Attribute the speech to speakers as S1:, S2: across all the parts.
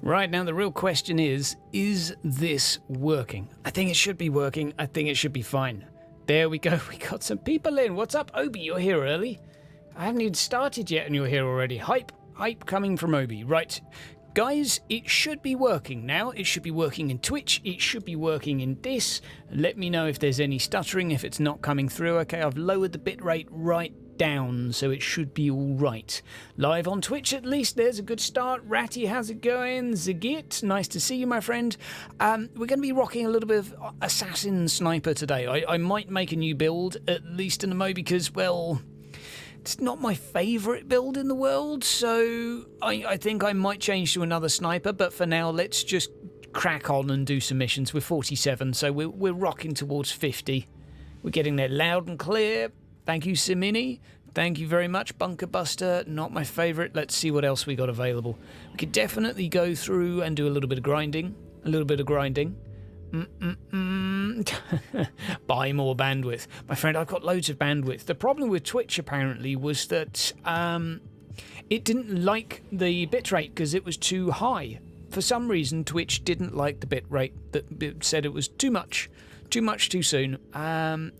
S1: Right, now the real question is this working? I think it should be working. I think it should be fine. There we go. We got some people in. What's up, Obi? You're here early. I haven't even started yet and you're here already. Hype coming from Obi. Right. Guys, it should be working now. It should be working in Twitch. It should be working in this. Let me know if there's any stuttering, if it's not coming through. Okay, I've lowered the bitrate right down, so it should be all right. Live on Twitch, at least. There's a good start. Ratty, how's it going? Zigit, nice to see you, my friend. We're going to be rocking a little bit of Assassin Sniper today. I might make a new build, at least in the mode, because, well, it's not my favourite build in the world, so I think I might change to another sniper, but for now, let's just crack on and do some missions. We're 47, so we're rocking towards 50. We're getting there loud and clear. Thank you, Simini. Thank you very much, Bunker Buster. Not my favourite. Let's see what else we got available. We could definitely go through and do a little bit of grinding. Buy more bandwidth. My friend, I've got loads of bandwidth. The problem with Twitch, apparently, was that it didn't like the bitrate because it was too high. For some reason, Twitch didn't like the bitrate. That said it was too much too soon.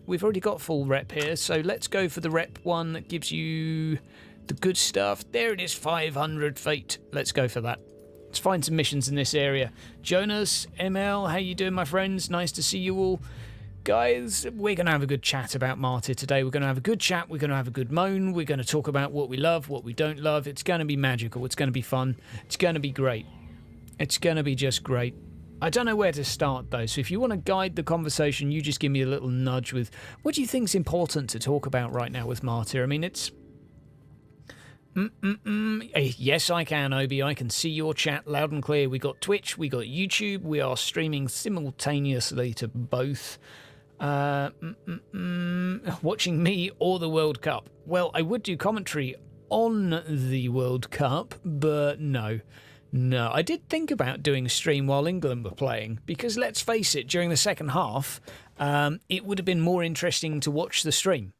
S1: We've already got full rep here, so let's go for the rep one that gives you the good stuff. There it is, 500 feet. Let's go for that. Let's find some missions in this area. Jonas, ML, how you doing, my friends? Nice to see you all. Guys, we're going to have a good chat about Martyr today. We're going to have a good chat. We're going to have a good moan. We're going to talk about what we love, what we don't love. It's going to be magical. It's going to be fun. It's going to be great. It's going to be just great. I don't know where to start, though, so if you want to guide the conversation, you just give me a little nudge with what do you think's important to talk about right now with Martyr? I mean, it's... Yes, I can, Obi. I can see your chat loud and clear. We got Twitch, we got YouTube. We are streaming simultaneously to both. Watching me or the World Cup. Well, I would do commentary on the World Cup, but no. No, I did think about doing a stream while England were playing, because let's face it, during the second half, it would have been more interesting to watch the stream.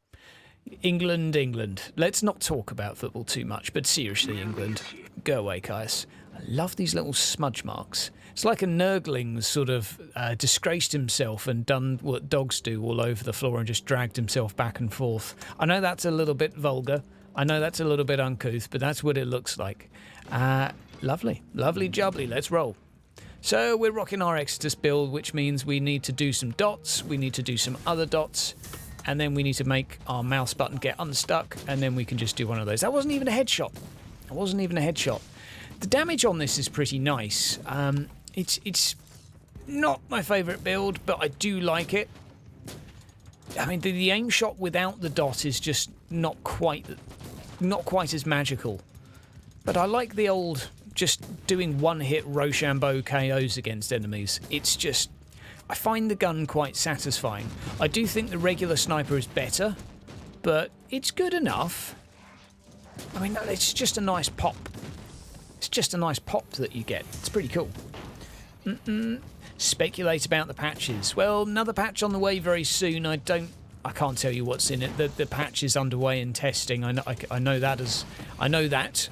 S1: England. Let's not talk about football too much, but seriously, England. Go away, Caius. I love these little smudge marks. It's like a Nurgling's sort of disgraced himself and done what dogs do all over the floor and just dragged himself back and forth. I know that's a little bit vulgar. I know that's a little bit uncouth, but that's what it looks like. Lovely jubbly, let's roll. So we're rocking our Exodus build, which means we need to do some dots, we need to do some other dots, and then we need to make our mouse button get unstuck, and then we can just do one of those. That wasn't even a headshot. The damage on this is pretty nice. It's not my favourite build, but I do like it. I mean, the aim shot without the dot is just not quite as magical. But I like the old just doing one-hit Rochambeau KOs against enemies. It's just... I find the gun quite satisfying. I do think the regular sniper is better, but it's good enough. I mean, it's just a nice pop. It's just a nice pop that you get. It's pretty cool. Speculate about the patches. Well, another patch on the way very soon. I can't tell you what's in it. The patch is underway in testing. I know that.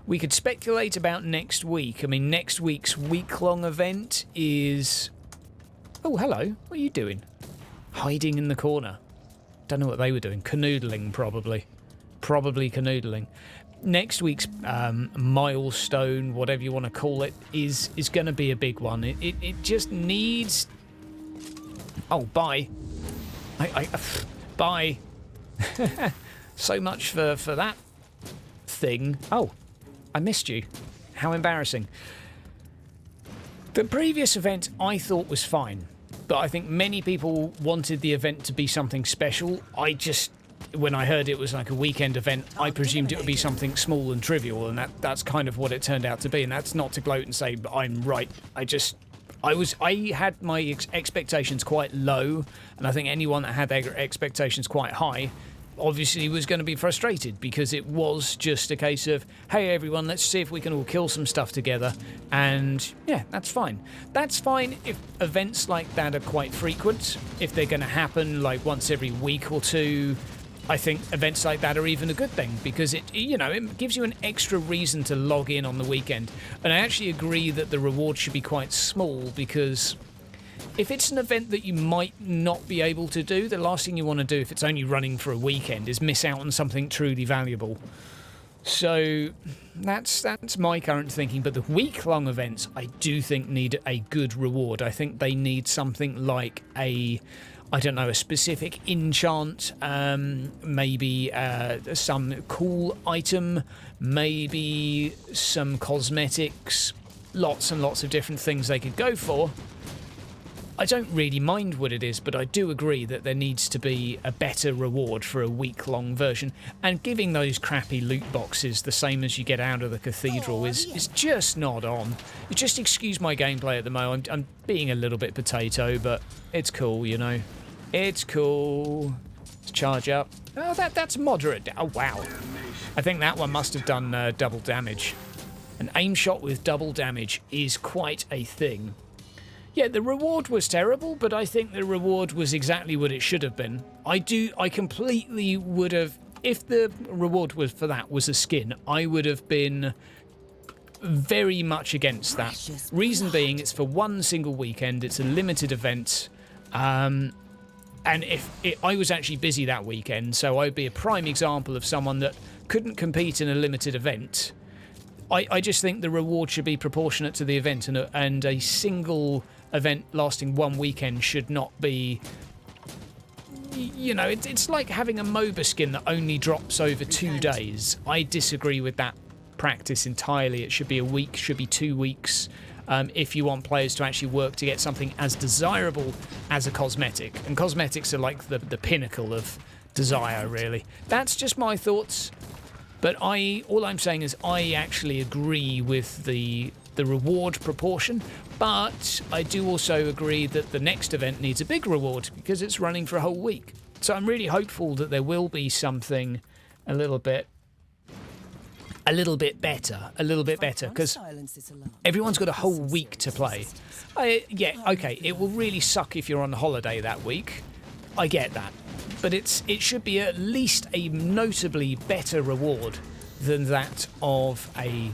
S1: We could speculate about next week. I mean, next week's week-long event is... Oh, hello. What are you doing? Hiding in the corner. Don't know what they were doing. Canoodling, probably. Probably canoodling. Next week's milestone, whatever you want to call it, is going to be a big one. It just needs... Oh, bye. Bye. So much for that thing. Oh, I missed you. How embarrassing. The previous event I thought was fine, but I think many people wanted the event to be something special. When I heard it was like a weekend event, I presumed it would be something small and trivial, and that's kind of what it turned out to be. And that's not to gloat and say, but I'm right. I had my expectations quite low, and I think anyone that had their expectations quite high obviously was going to be frustrated, because it was just a case of, hey everyone, let's see if we can all kill some stuff together, and yeah, that's fine. That's fine if events like that are quite frequent, if they're going to happen like once every week or two. I think events like that are even a good thing because it gives you an extra reason to log in on the weekend. And I actually agree that the reward should be quite small because if it's an event that you might not be able to do, the last thing you want to do if it's only running for a weekend is miss out on something truly valuable. So that's my current thinking. But the week-long events, I do think need a good reward. I think they need something like a specific enchant, maybe some cool item, maybe some cosmetics, lots and lots of different things they could go for. I don't really mind what it is, but I do agree that there needs to be a better reward for a week-long version. And giving those crappy loot boxes the same as you get out of the cathedral is just not on. You just excuse my gameplay at the moment. I'm being a little bit potato, but it's cool, you know. It's cool. Let's charge up. Oh, that's moderate. Oh, wow. I think that one must have done double damage. An aim shot with double damage is quite a thing. Yeah, the reward was terrible, but I think the reward was exactly what it should have been. I completely would have, if the reward was for that was a skin, I would have been very much against that. Reason being, it's for one single weekend, it's a limited event, and if I was actually busy that weekend, so I'd be a prime example of someone that couldn't compete in a limited event. I just think the reward should be proportionate to the event, and a single event lasting one weekend should not be, it's like having a MOBA skin that only drops over 2 days. I disagree with that practice entirely. It should be a week, should be 2 weeks, if you want players to actually work to get something as desirable as a cosmetic. And cosmetics are like the pinnacle of desire, really. That's just my thoughts. But all I'm saying is I actually agree with the reward proportion, but I do also agree that the next event needs a big reward because it's running for a whole week. So I'm really hopeful that there will be something a little bit better, because everyone's got a whole week to play. Okay, it will really suck if you're on holiday that week. I get that. But it should be at least a notably better reward than that of a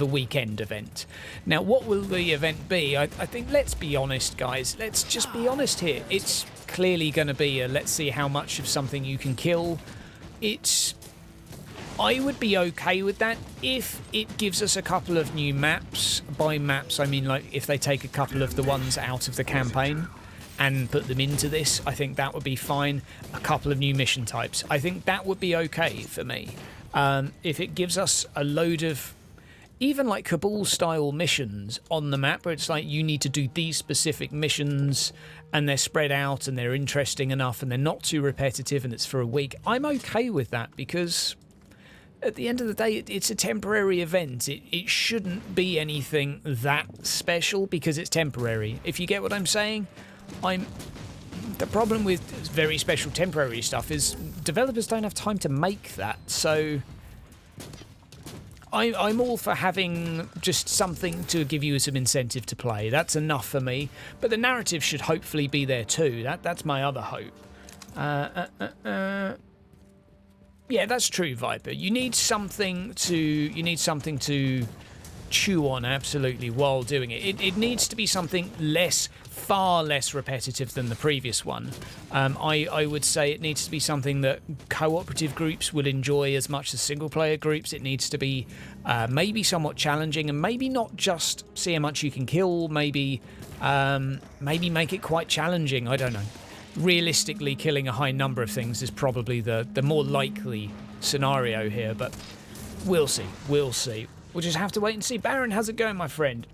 S1: weekend event. Now, what will the event be? I think, let's be honest, guys. Let's just be honest here. It's clearly going to be a let's see how much of something you can kill. I would be okay with that if it gives us a couple of new maps. By maps, I mean like if they take a couple of the ones out of the campaign and put them into this, I think that would be fine. A couple of new mission types, I think that would be okay for me. If it gives us a load of even like Cabal-style missions on the map where it's like you need to do these specific missions and they're spread out and they're interesting enough and they're not too repetitive and it's for a week, I'm okay with that because at the end of the day, it's a temporary event. It shouldn't be anything that special because it's temporary. If you get what I'm saying? The problem with very special temporary stuff is developers don't have time to make that, so I'm all for having just something to give you some incentive to play. That's enough for me, but the narrative should hopefully be there too. That's my other hope. Yeah, that's true, Viper. You need something to chew on, absolutely, while doing it. It needs to be something far less repetitive than the previous one. I would say it needs to be something that cooperative groups would enjoy as much as single-player groups. It needs to be maybe somewhat challenging, and maybe not just see how much you can kill. Maybe make it quite challenging. I don't know. Realistically, killing a high number of things is probably the more likely scenario here, but we'll see. We'll just have to wait and see. Baron, how's it going, my friend?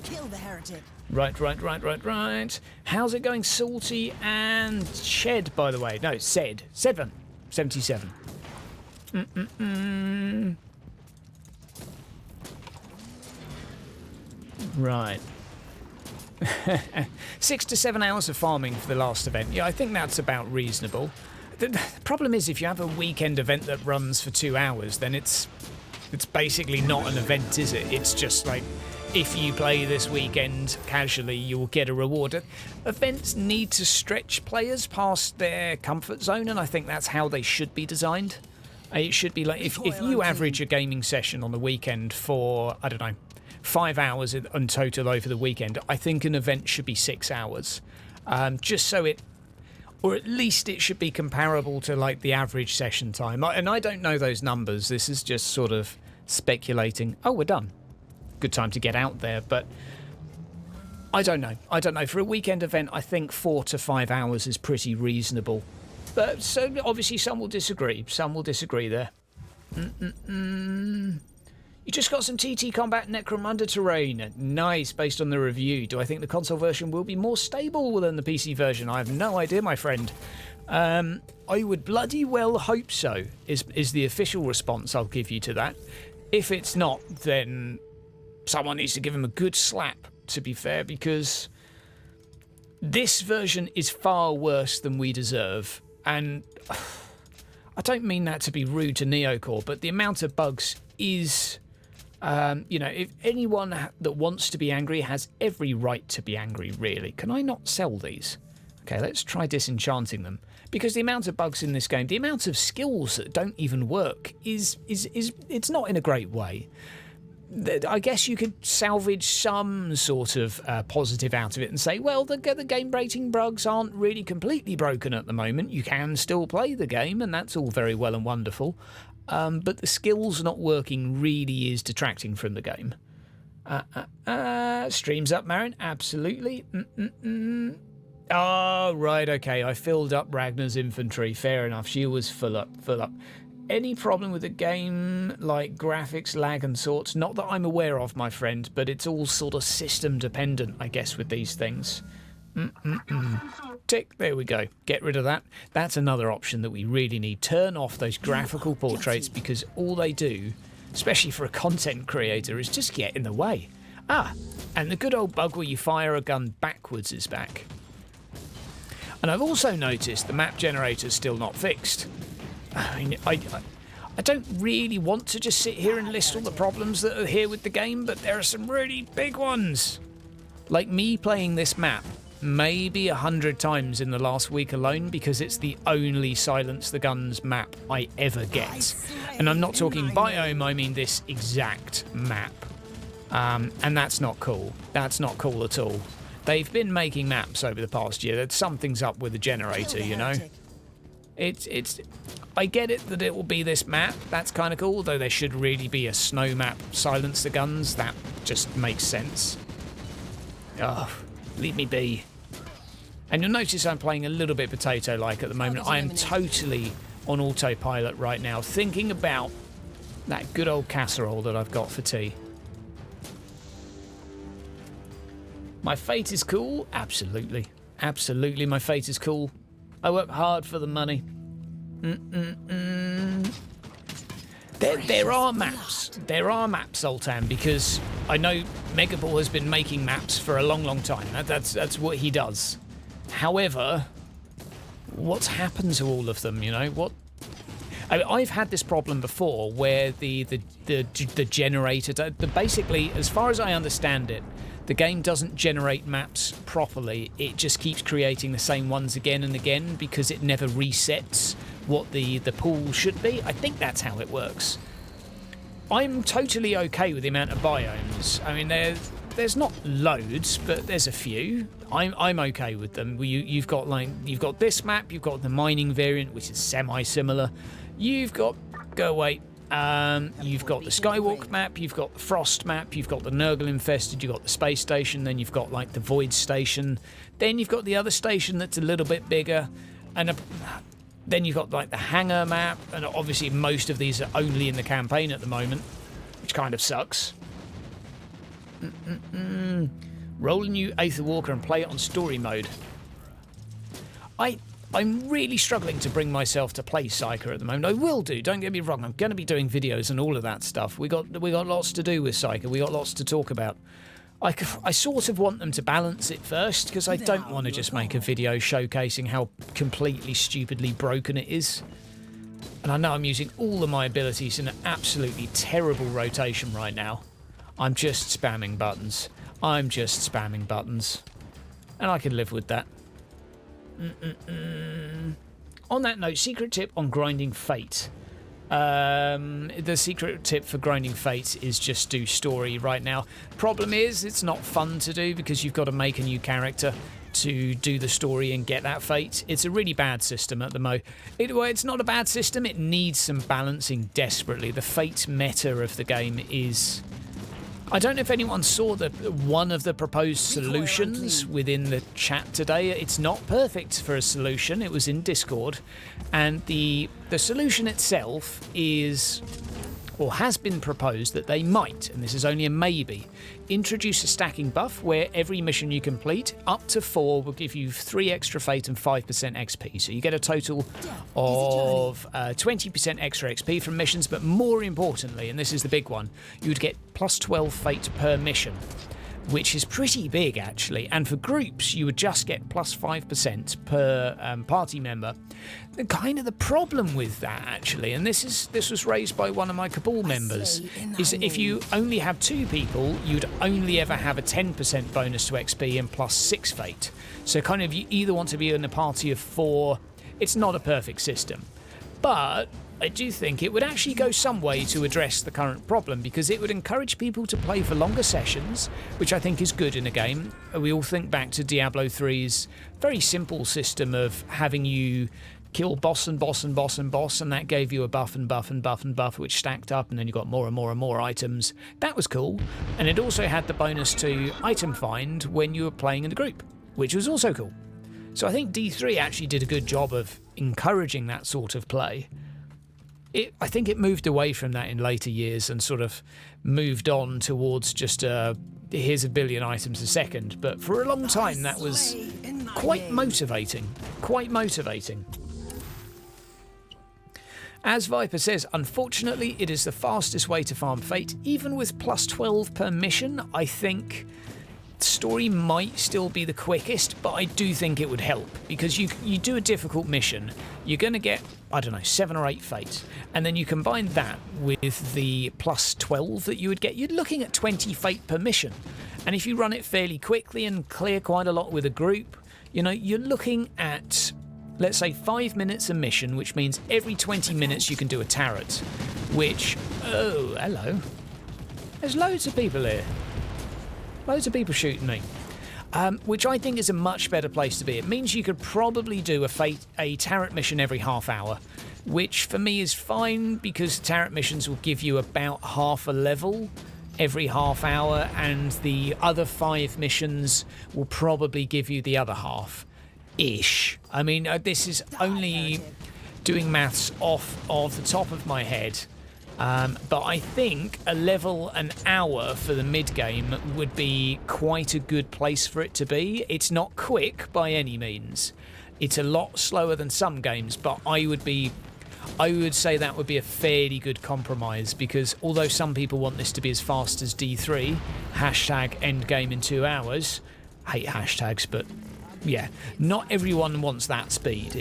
S2: Kill the heretic.
S1: Right. How's it going, Salty and Shed, by the way? No, Sed. 77. Right. 6 to 7 hours of farming for the last event. Yeah, I think that's about reasonable. The problem is if you have a weekend event that runs for 2 hours, then it's basically not an event, is it? It's just like if you play this weekend casually, you'll get a reward. Events need to stretch players past their comfort zone, and I think that's how they should be designed. It should be like, if you average a gaming session on the weekend for, I don't know, 5 hours in total over the weekend, I think an event should be 6 hours. Just so it, or at least it should be comparable to like the average session time. And I don't know those numbers. This is just sort of speculating. Oh, we're done. Good time to get out there, but I don't know. For a weekend event, I think 4 to 5 hours is pretty reasonable. But so obviously some will disagree. Some will disagree there. You just got some TT Combat Necromunda terrain. Nice, based on the review. Do I think the console version will be more stable than the PC version? I have no idea, my friend. I would bloody well hope so, is the official response I'll give you to that. If it's not, then someone needs to give him a good slap, to be fair, because this version is far worse than we deserve. And I don't mean that to be rude to Neocore, but the amount of bugs is, if anyone that wants to be angry has every right to be angry, really. Can I not sell these? Okay, let's try disenchanting them. Because the amount of bugs in this game, the amount of skills that don't even work is it's not in a great way. I guess you could salvage some sort of positive out of it and say, well, the game rating bugs aren't really completely broken at the moment. You can still play the game, and that's all very well and wonderful. But the skills not working really is detracting from the game. Streams up, Marin? Absolutely. Oh, right, okay. I filled up Ragnar's infantry. Fair enough. She was full up. Any problem with the game, like graphics, lag and sorts? Not that I'm aware of, my friend, but it's all sort of system dependent, I guess, with these things. Tick, there we go. Get rid of that. That's another option that we really need. Turn off those graphical portraits, because all they do, especially for a content creator, is just get in the way. And the good old bug where you fire a gun backwards is back. And I've also noticed the map generator's still not fixed. I mean, I don't really want to just sit here and list all the problems that are here with the game, but there are some really big ones. Like me playing this map maybe 100 times in the last week alone, because it's the only Silence the Guns map I ever get. And I'm not talking biome, I mean this exact map. And that's not cool. That's not cool at all. They've been making maps over the past year. Something's up with the generator, you know? I get it that it will be this map. That's kind of cool, although there should really be a snow map, Silence the Guns. That just makes sense. Oh, leave me be. And you'll notice I'm playing a little bit potato-like at the moment. I am totally on autopilot right now, thinking about that good old casserole that I've got for tea. My fate is cool? Absolutely. Absolutely, my fate is cool. I work hard for the money. There are maps. There are maps, Zoltan, because I know Megaball has been making maps for a long, long time. That's what he does. However, what's happened to all of them, you know? I've had this problem before where the generator... Basically, as far as I understand it, the game doesn't generate maps properly. It just keeps creating the same ones again and again because it never resets what the pool should be. I think that's how it works. I'm totally okay with the amount of biomes. I mean, there's not loads, but there's a few. I'm okay with them. You've got this map, you've got the mining variant, which is semi-similar. You've got you've got the Skywalk map, you've got the Frost map, you've got the Nurgle infested, you've got the space station, then you've got like the Void station, then you've got the other station that's a little bit bigger, and then you've got like the hangar map, and obviously most of these are only in the campaign at the moment, which kind of sucks. Roll a new Aether Walker and play it on story mode. I'm really struggling to bring myself to play Psyker at the moment. I will do, don't get me wrong. I'm going to be doing videos and all of that stuff. We got lots to do with Psyker. We got lots to talk about. I sort of want them to balance it first, because I don't want to just make a video showcasing how completely stupidly broken it is. And I know I'm using all of my abilities in an absolutely terrible rotation right now. I'm just spamming buttons. I'm just spamming buttons. And I can live with that. On that note, secret tip on grinding Fate. The secret tip for grinding Fate is just do story right now. Problem is, it's not fun to do because you've got to make a new character to do the story and get that Fate. It's a really bad system at the moment. It's not a bad system, it needs some balancing desperately. The Fate meta of the game is... I don't know if anyone saw one of the proposed solutions within the chat today. It's not perfect for a solution. It was in Discord. And the solution itself is, or has been proposed, that they might, and this is only a maybe, introduce a stacking buff where every mission you complete, up to 4, will give you 3 extra Fate and 5% XP. So you get a total of 20% extra XP from missions, but more importantly, and this is the big one, you would get plus 12 Fate per mission, which is pretty big actually. And for groups, you would just get plus 5% per party member. Kind of the problem with that actually, and this was raised by one of my Cabal members, is that if you only have 2 people, you'd only ever have a 10% bonus to XP and plus 6 Fate. So kind of you either want to be in a party of 4. It's not a perfect system, but I do think it would actually go some way to address the current problem, because it would encourage people to play for longer sessions, which I think is good in a game. We all think back to Diablo 3's very simple system of having you kill boss and boss and boss and boss, and that gave you a buff and buff and buff and buff, which stacked up, and then you got more and more and more items. That was cool, and it also had the bonus to item find when you were playing in a group, which was also cool. So I think D3 actually did a good job of encouraging that sort of play. I think it moved away from that in later years and sort of moved on towards just here's a billion items a second. But for a long time, that was quite motivating. Quite motivating. As Viper says, unfortunately, it is the fastest way to farm Fate. Even with plus 12 per mission, I think story might still be the quickest, but I do think it would help, because you do a difficult mission, you're going to get, I don't know, 7 or 8 Fate, and then you combine that with the plus 12 that you would get, you're looking at 20 Fate per mission. And if you run it fairly quickly and clear quite a lot with a group, you know, you're looking at, let's say, 5 minutes a mission, which means every 20 minutes you can do a tarot, which, oh, hello, there's loads of people here. Loads of people shooting me, which I think is a much better place to be. It means you could probably do a tarot mission every half hour, which for me is fine, because tarot missions will give you about half a level every half hour, and the other 5 missions will probably give you the other half-ish. I mean, this is only doing maths off of the top of my head. But I think a level an hour for the mid-game would be quite a good place for it to be. It's not quick by any means. It's a lot slower than some games, but I would say that would be a fairly good compromise, because although some people want this to be as fast as D3, hashtag endgame in 2 hours, I hate hashtags, but yeah, not everyone wants that speed.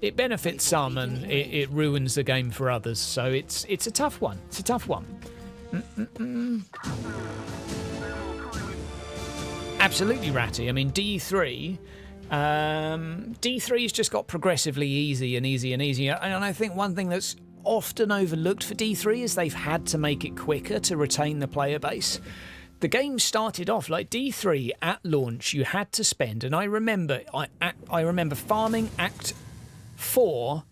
S1: It benefits some and it ruins the game for others, so it's a tough one. It's a tough one. Absolutely ratty. I mean, D3 D3's just got progressively easy and easy and easier, and I think one thing that's often overlooked for D3 is they've had to make it quicker to retain the player base. The game started off like D3 at launch. You had to spend, and I remember farming Act 4,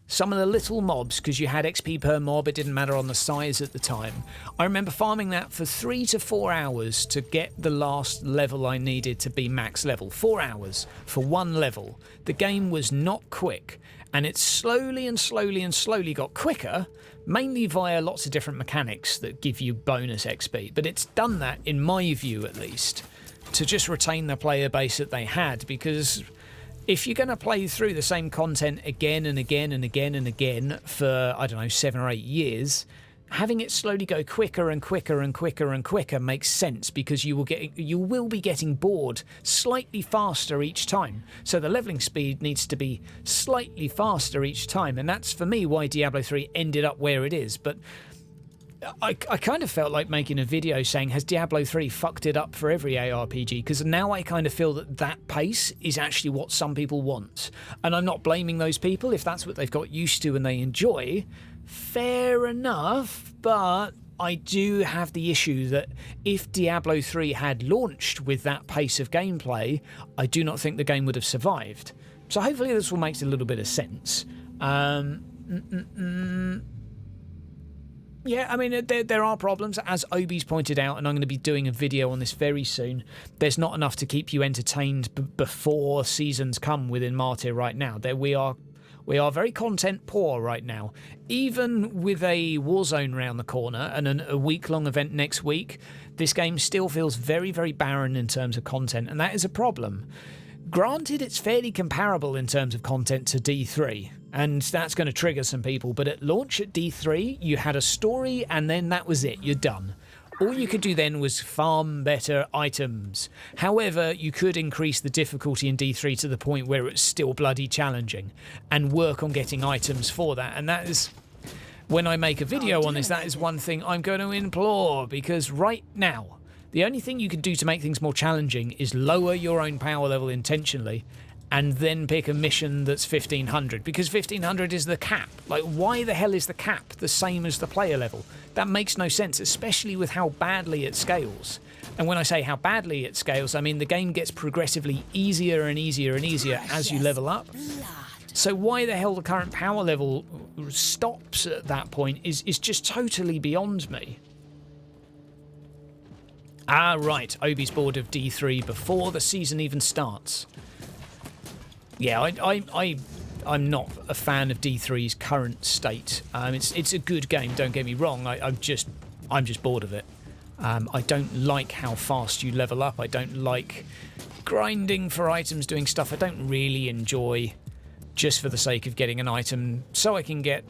S1: some of the little mobs, because you had XP per mob, it didn't matter on the size at the time. I remember farming that for 3 to 4 hours to get the last level I needed to be max level. 4 hours for one level. The game was not quick, and it slowly and slowly and slowly got quicker, mainly via lots of different mechanics that give you bonus XP. But it's done that, in my view at least, to just retain the player base that they had, because if you're going to play through the same content again and again and again and again for, I don't know, 7 or 8 years, having it slowly go quicker and quicker and quicker and quicker makes sense, because you will be getting bored slightly faster each time. So the leveling speed needs to be slightly faster each time, and that's for me why Diablo 3 ended up where it is. But I kind of felt like making a video saying, has Diablo 3 fucked it up for every ARPG? Because now I kind of feel that pace is actually what some people want. And I'm not blaming those people. If that's what they've got used to and they enjoy, fair enough. But I do have the issue that if Diablo 3 had launched with that pace of gameplay, I do not think the game would have survived. So hopefully this will make a little bit of sense. Yeah, I mean, there are problems, as Obi's pointed out, and I'm going to be doing a video on this very soon. There's not enough to keep you entertained before seasons come within Martyr right now. We are very content poor right now. Even with a Warzone round the corner and a week-long event next week, this game still feels very, very barren in terms of content, and that is a problem. Granted, it's fairly comparable in terms of content to D3, and that's going to trigger some people, but at launch at D3, you had a story and then that was it, you're done. All you could do then was farm better items. However, you could increase the difficulty in D3 to the point where it's still bloody challenging and work on getting items for that, and that is... When I make a video on this, that is one thing I'm going to implore, because right now, the only thing you can do to make things more challenging is lower your own power level intentionally and then pick a mission that's 1500, because 1500 is the cap. Like, why the hell is the cap the same as the player level? That makes no sense, especially with how badly it scales. And when I say how badly it scales, I mean the game gets progressively easier and easier and easier as you level up. So why the hell the current power level stops at that point is just totally beyond me. Ah, right, Obi's bored of D3 before the season even starts. Yeah, I'm not a fan of D3's current state. It's a good game, don't get me wrong. I'm just bored of it. I don't like how fast you level up. I don't like grinding for items, doing stuff I don't really enjoy just for the sake of getting an item so I can get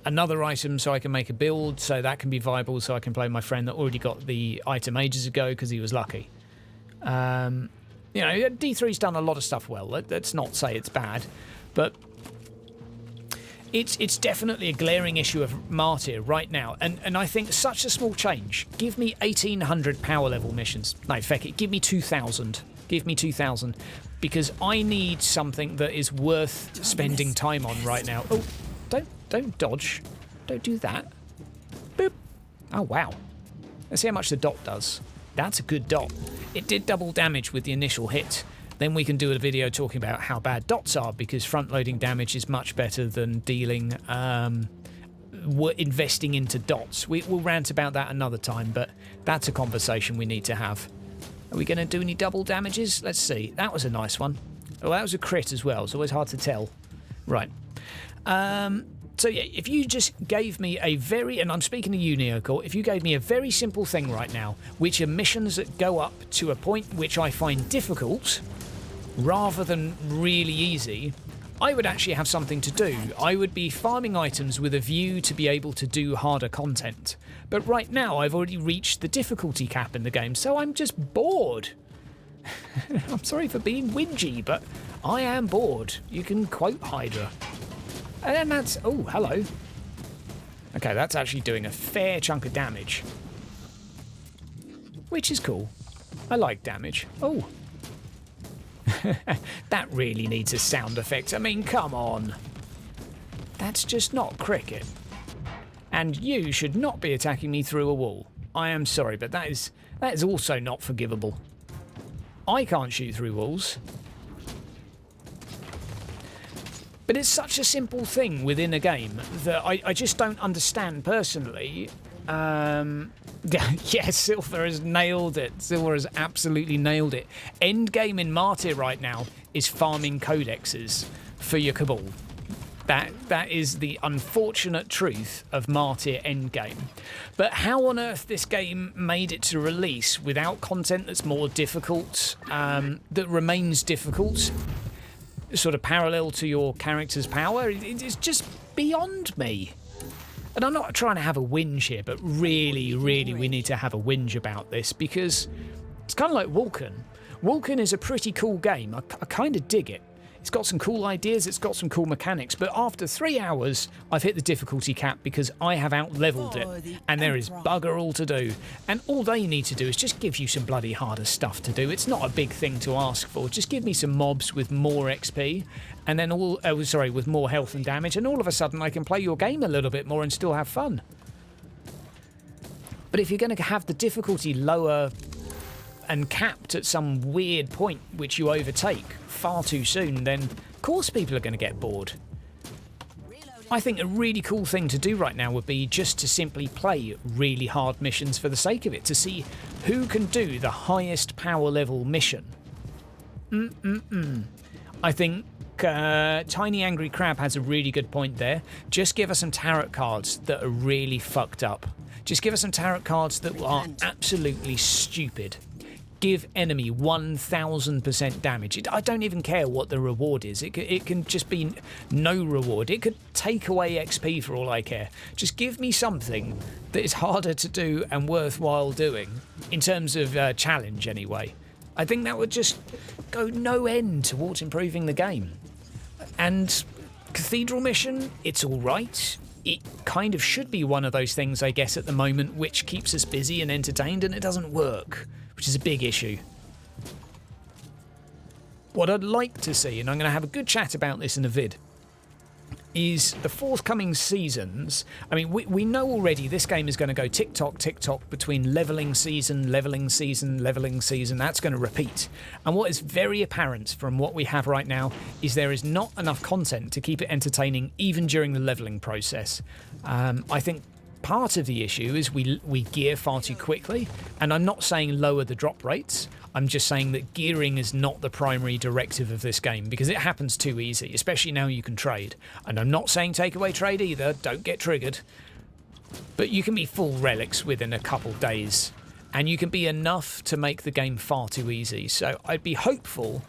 S1: another item so I can make a build so that can be viable, so I can play my friend that already got the item ages ago because he was lucky. You know, D3's done a lot of stuff well. Let's not say it's bad, but it's definitely a glaring issue of Martyr right now. And I think such a small change. Give me 1800 power level missions. No, feck it. Give me 2000. Give me 2000. Because I need something that is worth spending time on right now. Oh, don't dodge. Don't do that. Boop. Oh, wow. Let's see how much the dot does. That's a good dot. It did double damage with the initial hit. Then we can do a video talking about how bad dots are, because front-loading damage is much better than dealing, investing into dots. We'll rant about that another time, but that's a conversation we need to have. Are we going to do any double damages? Let's see. That was a nice one. Oh, that was a crit as well. It's always hard to tell. Right. So yeah, if you just gave me a very, and I'm speaking to you, Neocore, if you gave me a very simple thing right now, which are missions that go up to a point which I find difficult, rather than really easy, I would actually have something to do. I would be farming items with a view to be able to do harder content. But right now, I've already reached the difficulty cap in the game, so I'm just bored. I'm sorry for being whingy, but I am bored. You can quote Hydra. And then that's... Oh, hello. Okay, that's actually doing a fair chunk of damage. Which is cool. I like damage. Oh. That really needs a sound effect. I mean, come on. That's just not cricket. And you should not be attacking me through a wall. I am sorry, but that is also not forgivable. I can't shoot through walls. But it's such a simple thing within a game that I just don't understand personally. Yeah, Silver has nailed it. Silver has absolutely nailed it. Endgame in Martyr right now is farming codexes for your Cabal. That is the unfortunate truth of Martyr Endgame. But how on earth this game made it to release without content that's more difficult, that remains difficult, sort of parallel to your character's power, it's just beyond me. And I'm not trying to have a whinge here, but really we need to have a whinge about this, because it's kind of like Vulcan. Vulcan is a pretty cool game. I kind of dig it. It's got some cool ideas, it's got some cool mechanics, but after 3 hours, I've hit the difficulty cap because I have out-leveled it, and there is bugger all to do. And all they need to do is just give you some bloody harder stuff to do. It's not a big thing to ask for. Just give me some mobs with more XP, and then with more health and damage, and all of a sudden I can play your game a little bit more and still have fun. But if you're going to have the difficulty lower and capped at some weird point which you overtake far too soon, then of course people are going to get bored. I think a really cool thing to do right now would be just to simply play really hard missions for the sake of it, to see who can do the highest power level mission. I think Tiny Angry Crab has a really good point there. Just give us some tarot cards that are really fucked up. Just give us some tarot cards that are absolutely stupid. Give enemy 1000% damage. I don't even care what the reward is. It can just be no reward. It could take away XP for all I care. Just give me something that is harder to do and worthwhile doing, in terms of challenge anyway. I think that would just go no end towards improving the game. And Cathedral Mission, it's all right. It kind of should be one of those things, I guess, at the moment, which keeps us busy and entertained, and it doesn't work, which is a big issue. What I'd like to see, and I'm going to have a good chat about this in a vid, is the forthcoming seasons. I mean, we know already this game is going to go tick-tock, tick-tock between levelling season, levelling season, levelling season. That's going to repeat. And what is very apparent from what we have right now is there is not enough content to keep it entertaining even during the levelling process. I think part of the issue is we gear far too quickly, and I'm not saying lower the drop rates. I'm just saying that gearing is not the primary directive of this game, because it happens too easy, especially now you can trade. And I'm not saying take away trade either, don't get triggered. But you can be full relics within a couple days, and you can be enough to make the game far too easy. So I'd be hopeful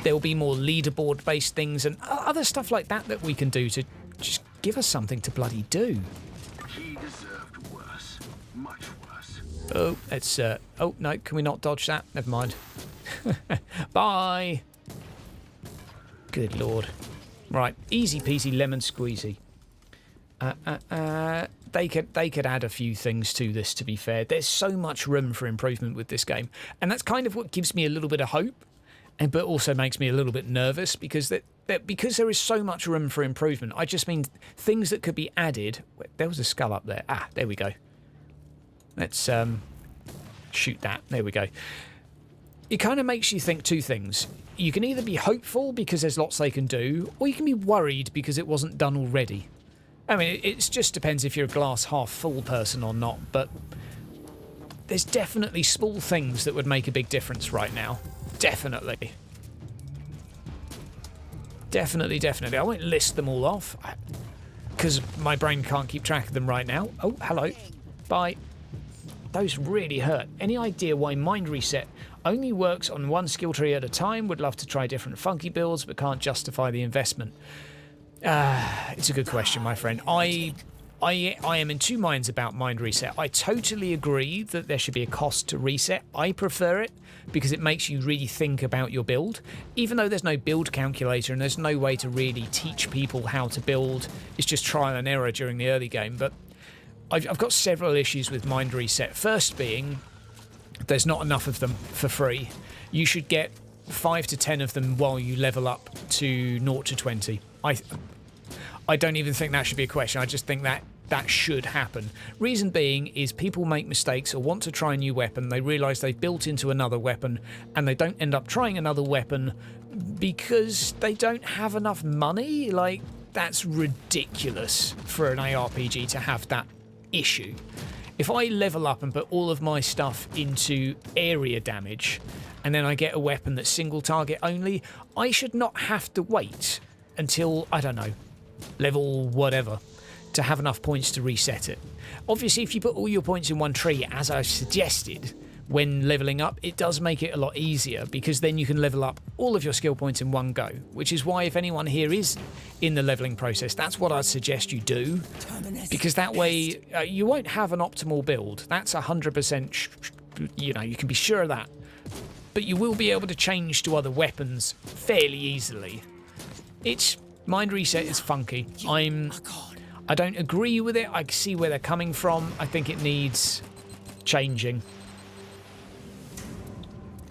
S1: there'll be more leaderboard based things and other stuff like that we can do to just give us something to bloody do.
S2: He deserved worse, much worse.
S1: Oh, it's oh no, can we not dodge that? Never mind. Bye. Good lord. Right, easy peasy lemon squeezy. They could add a few things to this, to be fair. There's so much room for improvement with this game, and that's kind of what gives me a little bit of hope, but also makes me a little bit nervous, because because there is so much room for improvement. I just mean things that could be added. There was a skull up there. Ah, there we go. Let's shoot that. There we go. It kind of makes you think two things. You can either be hopeful because there's lots they can do, or you can be worried because it wasn't done already. I mean, it just depends if you're a glass half full person or not, but there's definitely small things that would make a big difference right now. Definitely. Definitely. I won't list them all off, because my brain can't keep track of them right now. Oh, hello. Bye. Those really hurt. Any idea why Mind Reset only works on one skill tree at a time? Would love to try different funky builds, but can't justify the investment. It's a good question, my friend. I am in two minds about Mind Reset. I totally agree that there should be a cost to reset. I prefer it because it makes you really think about your build. Even though there's no build calculator and there's no way to really teach people how to build, it's just trial and error during the early game. But I've got several issues with Mind Reset. First being, there's not enough of them for free. You should get 5 to 10 of them while you level up to 0 to 20. I don't even think that should be a question. I just think that should happen. Reason being is people make mistakes or want to try a new weapon. They realise they've built into another weapon and they don't end up trying another weapon because they don't have enough money. Like, that's ridiculous for an ARPG to have that issue. If I level up and put all of my stuff into area damage and then I get a weapon that's single target only, I should not have to wait until, I don't know, level whatever, to have enough points to reset it. Obviously, if you put all your points in one tree, as I've suggested, when leveling up, it does make it a lot easier, because then you can level up all of your skill points in one go, which is why if anyone here is in the leveling process, that's what I'd suggest you do, because that way you won't have an optimal build. That's 100%, you know, you can be sure of that. But you will be able to change to other weapons fairly easily. It's mind reset is funky. I don't agree with it. I see where they're coming from. I think it needs changing.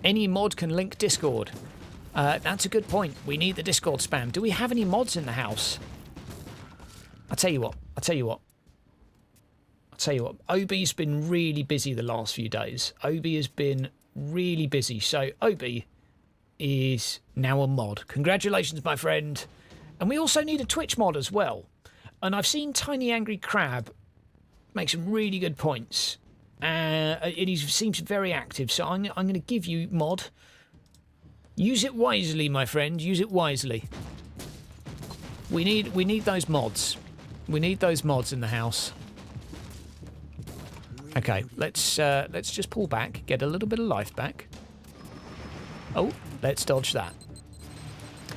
S1: Any mod can link Discord. That's a good point. We need the Discord spam. Do we have any mods in the house? I'll tell you what. Obi's been really busy the last few days. Obi has been really busy. So Obi is now a mod. Congratulations, my friend. And we also need a Twitch mod as well. And I've seen Tiny Angry Crab make some really good points. And he seems very active. So I'm going to give you mod. Use it wisely, my friend. Use it wisely. We need those mods. We need those mods in the house. Okay, let's just pull back, get a little bit of life back. Oh, let's dodge that.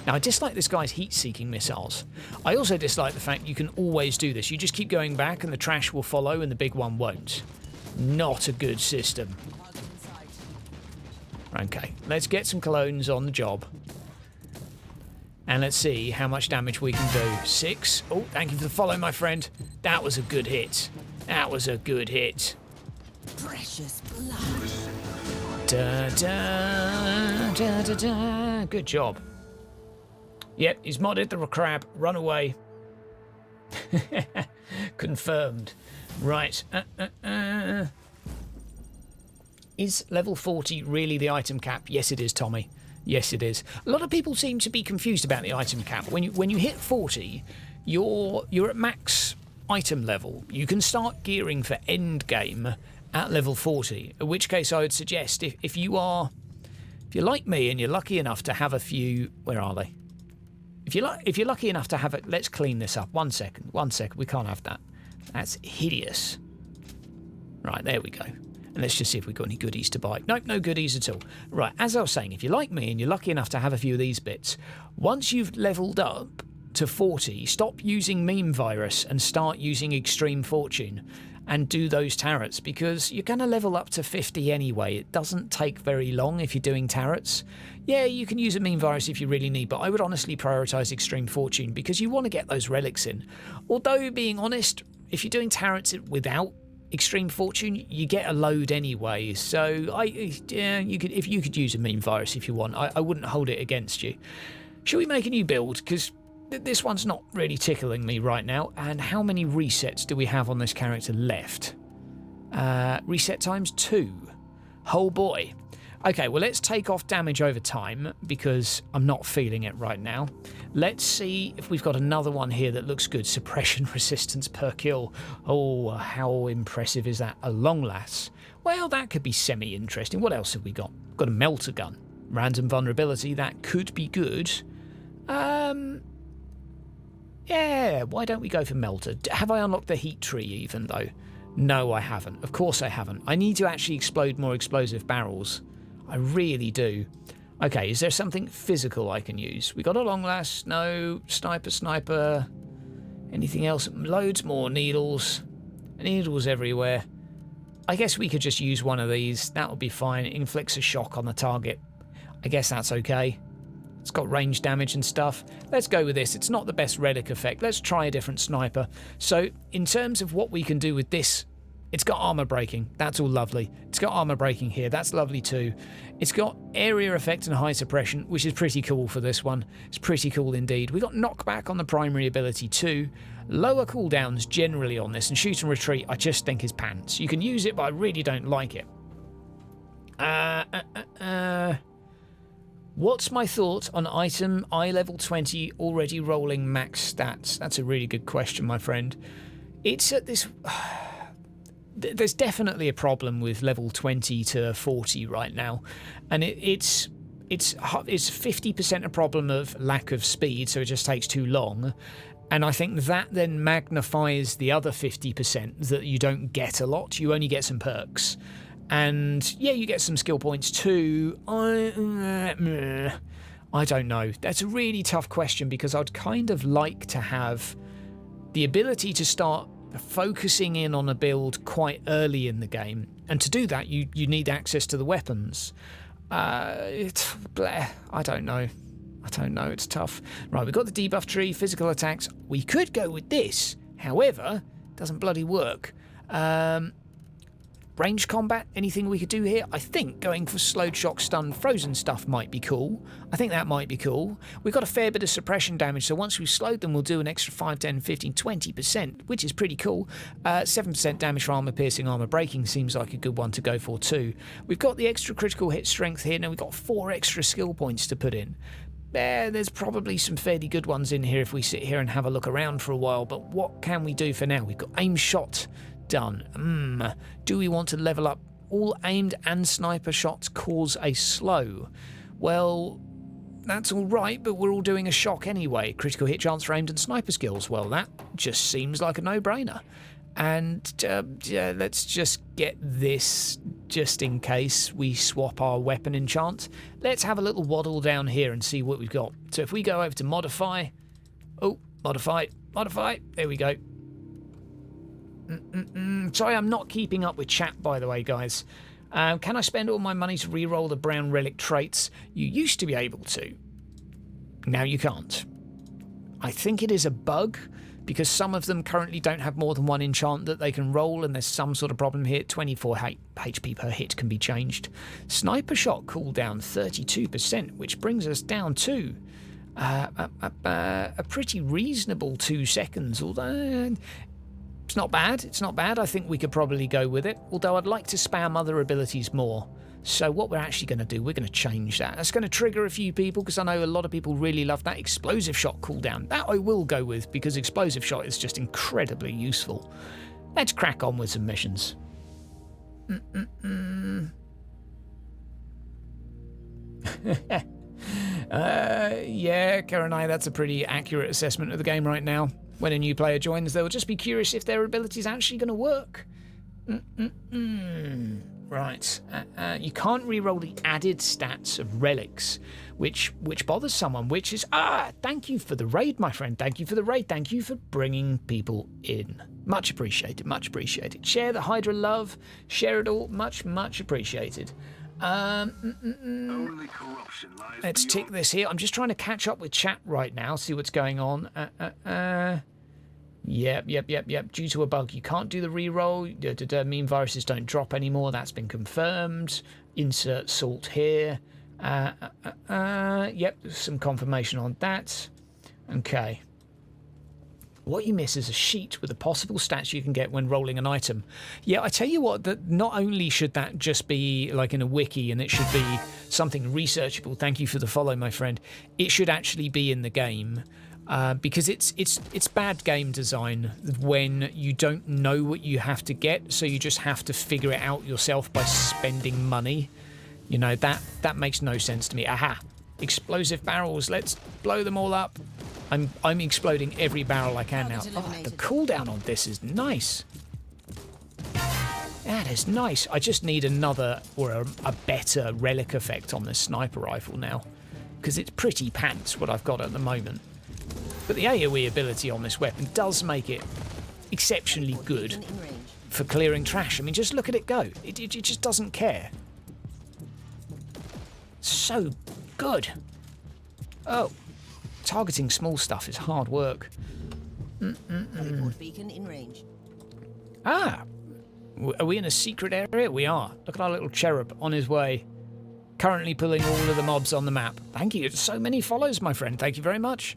S1: Now, I dislike this guy's heat-seeking missiles. I also dislike the fact you can always do this. You just keep going back and the trash will follow and the big one won't. Not a good system. Okay, let's get some clones on the job. And let's see how much damage we can do. 6. Oh, thank you for the follow, my friend. That was a good hit. That was a good hit.
S3: Precious blood.
S1: Da, da, da, da, da. Good job. Yep, he's modded the crab. Run away. Confirmed. Right. Is level 40 really the item cap? Yes, it is, Tommy. Yes, it is. A lot of people seem to be confused about the item cap. When you hit 40, you're at max item level. You can start gearing for end game at level 40. In which case, I would suggest if you're like me and you're lucky enough to have a few. Where are they? If you're lucky enough to have it, let's clean this up. 1 second. 1 second. We can't have that. That's hideous. Right, there we go. And let's just see if we've got any goodies to buy. Nope, no goodies at all. Right, as I was saying, if you're like me and you're lucky enough to have a few of these bits, once you've leveled up to 40, stop using Meme Virus and start using Extreme Fortune and do those turrets, because you're going to level up to 50 anyway. It doesn't take very long if you're doing turrets. Yeah, you can use a Meme Virus if you really need, but I would honestly prioritise Extreme Fortune because you want to get those relics in. Although, being honest, if you're doing turrets without Extreme Fortune, you get a load anyway. So you could use a Meme Virus if you want. I wouldn't hold it against you. Should we make a new build? Because this one's not really tickling me right now. And how many resets do we have on this character left? Reset times 2. Oh boy. Okay, well, let's take off damage over time because I'm not feeling it right now. Let's see if we've got another one here that looks good. Suppression resistance per kill. Oh, how impressive is that? A long lass. Well, that could be semi-interesting. What else have we got? Got a melter gun. Random vulnerability. That could be good. Yeah, why don't we go for melter? Have I unlocked the heat tree even, though? No, I haven't. Of course I haven't. I need to actually explode more explosive barrels. I really do. Okay, is there something physical I can use? We got a long lass. No. Sniper. Anything else? Loads more needles. Needles everywhere. I guess we could just use one of these. That would be fine. It inflicts a shock on the target. I guess that's okay. It's got range damage and stuff. Let's go with this. It's not the best relic effect. Let's try a different sniper. So, in terms of what we can do with this, it's got armor breaking. That's all lovely. It's got armor breaking here. That's lovely too. It's got area effect and high suppression, which is pretty cool for this one. It's pretty cool indeed. We got knockback on the primary ability too. Lower cooldowns generally on this, and shoot and retreat I just think is pants. You can use it, but I really don't like it. What's my thought on item I level 20 already rolling max stats? That's a really good question, my friend. It's at this... There's definitely a problem with level 20 to 40 right now, and it's 50% a problem of lack of speed, so it just takes too long, and I think that then magnifies the other 50% that you don't get a lot. You only get some perks, and yeah, you get some skill points too. I don't know. That's a really tough question because I'd kind of like to have the ability to start focusing in on a build quite early in the game, and to do that you need access to the weapons. I don't know. I don't know, it's tough. Right, we've got the debuff tree, physical attacks. We could go with this. However, it doesn't bloody work. Range combat, anything we could do here? I think going for slowed, shock, stun, frozen stuff might be cool. I think that might be cool. We've got a fair bit of suppression damage, so once we've slowed them, we'll do an extra 5, 10, 15, 20%, which is pretty cool. 7% damage for armor piercing, armor breaking seems like a good one to go for too. We've got the extra critical hit strength here, now we've got 4 extra skill points to put in. There's probably some fairly good ones in here if we sit here and have a look around for a while, but what can we do for now? We've got aim shot done. Do we want to level up? All aimed and sniper shots cause a slow. Well, that's all right, but we're all doing a shock anyway. Critical hit chance for aimed and sniper skills. Well, that just seems like a no-brainer. And yeah, let's just get this just in case we swap our weapon enchant. Let's have a little waddle down here and see what we've got. So if we go over to modify. Oh, modify. There we go. Sorry, I'm not keeping up with chat, by the way, guys. Can I spend all my money to re-roll the brown relic traits? You used to be able to. Now you can't. I think it is a bug, because some of them currently don't have more than 1 enchant that they can roll, and there's some sort of problem here. 24 HP per hit can be changed. Sniper shot cooldown 32%, which brings us down to a pretty reasonable 2 seconds, although... It's not bad. I think we could probably go with it, although I'd like to spam other abilities more. So what we're actually going to do, we're going to change that. That's going to trigger a few people, because I know a lot of people really love that explosive shot cooldown. That I will go with, because explosive shot is just incredibly useful. Let's crack on with some missions. Yeah, Karanai, that's a pretty accurate assessment of the game right now. When a new player joins, they'll just be curious if their ability is actually going to work. Right. You can't re-roll the added stats of relics, which bothers someone, which is... thank you for the raid, my friend. Thank you for the raid. Thank you for bringing people in. Much appreciated, much appreciated. Share the Hydra love. Share it all. Much, much appreciated.
S2: Only corruption lies
S1: Let's
S2: beyond.
S1: tick this here. I'm just trying to catch up with chat right now, see what's going on. Yep. Due to a bug, you can't do the reroll. Meme viruses don't drop anymore. That's been confirmed. Insert salt here. Yep, some confirmation on that. Okay. What you miss is a sheet with the possible stats you can get when rolling an item. Yeah, I tell you what, that not only should that just be like in a wiki and it should be something researchable, thank you for the follow, my friend, it should actually be in the game. Because it's bad game design when you don't know what you have to get, so you just have to figure it out yourself by spending money. You know, that makes no sense to me. Aha! Explosive barrels, let's blow them all up. I'm exploding every barrel I can now. Oh, the cooldown on this is nice. That is nice. I just need another or a better relic effect on this sniper rifle now, because it's pretty pants what I've got at the moment. But the AoE ability on this weapon does make it exceptionally good for clearing trash. I mean, just look at it go. It just doesn't care. So good. Oh, targeting small stuff is hard work.
S3: Beacon in range.
S1: Ah, are we in a secret area? We are. Look at our little cherub on his way. Currently pulling all of the mobs on the map. Thank you. So many follows, my friend. Thank you very much.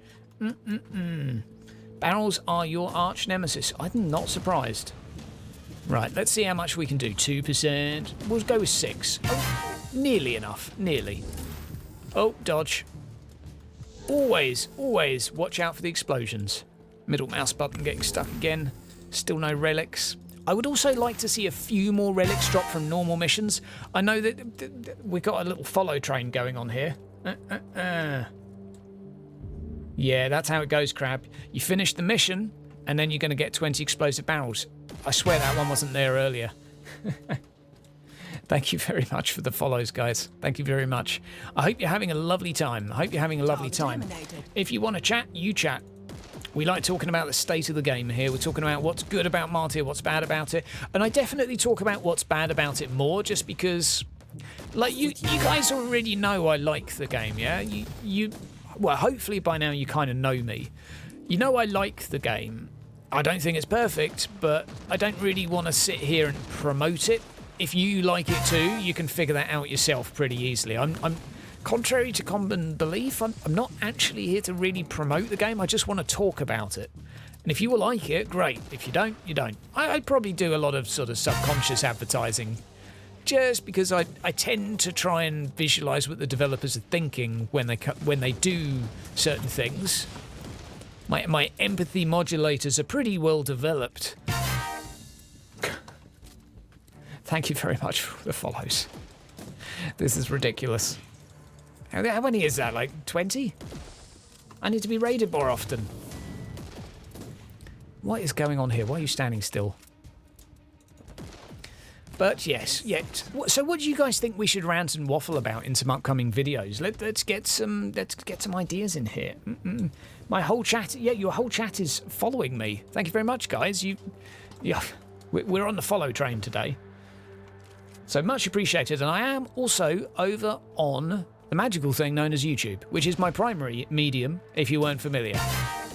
S1: Barrels are your arch nemesis. I'm not surprised. Right, let's see how much we can do. 2%. We'll go with 6. Oh, nearly enough. Nearly. Oh, dodge. Always watch out for the explosions. Middle mouse button getting stuck again. Still no relics. I would also like to see a few more relics drop from normal missions. I know that we've got a little follow train going on here. Yeah, that's how it goes, Crab. You finish the mission, and then you're going to get 20 explosive barrels. I swear that one wasn't there earlier. Thank you very much for the follows, guys. Thank you very much. I hope you're having a lovely time. If you want to chat, you chat. We like talking about the state of the game here. We're talking about what's good about Martyr, what's bad about it. And I definitely talk about what's bad about it more, just because, like, you guys already know I like the game, yeah? well, hopefully by now you kind of know me. You know I like the game. I don't think it's perfect, but I don't really want to sit here and promote it. If you like it too, you can figure that out yourself pretty easily. I'm contrary to common belief, I'm not actually here to really promote the game. I just want to talk about it. And if you will like it, great. If you don't, you don't. I'd probably do a lot of sort of subconscious advertising just because I tend to try and visualize what the developers are thinking when they do certain things. My empathy modulators are pretty well developed. Thank you very much for the follows. This is ridiculous. How many is that? Like 20? I need to be raided more often. What is going on here? Why are you standing still? But yes, so what do you guys think we should rant and waffle about in some upcoming videos? Let's get some ideas in here. My whole chat, your whole chat is following me. Thank you very much, guys. We're on the follow train today. So much appreciated. And I am also over on the magical thing known as YouTube, which is my primary medium, if you weren't familiar.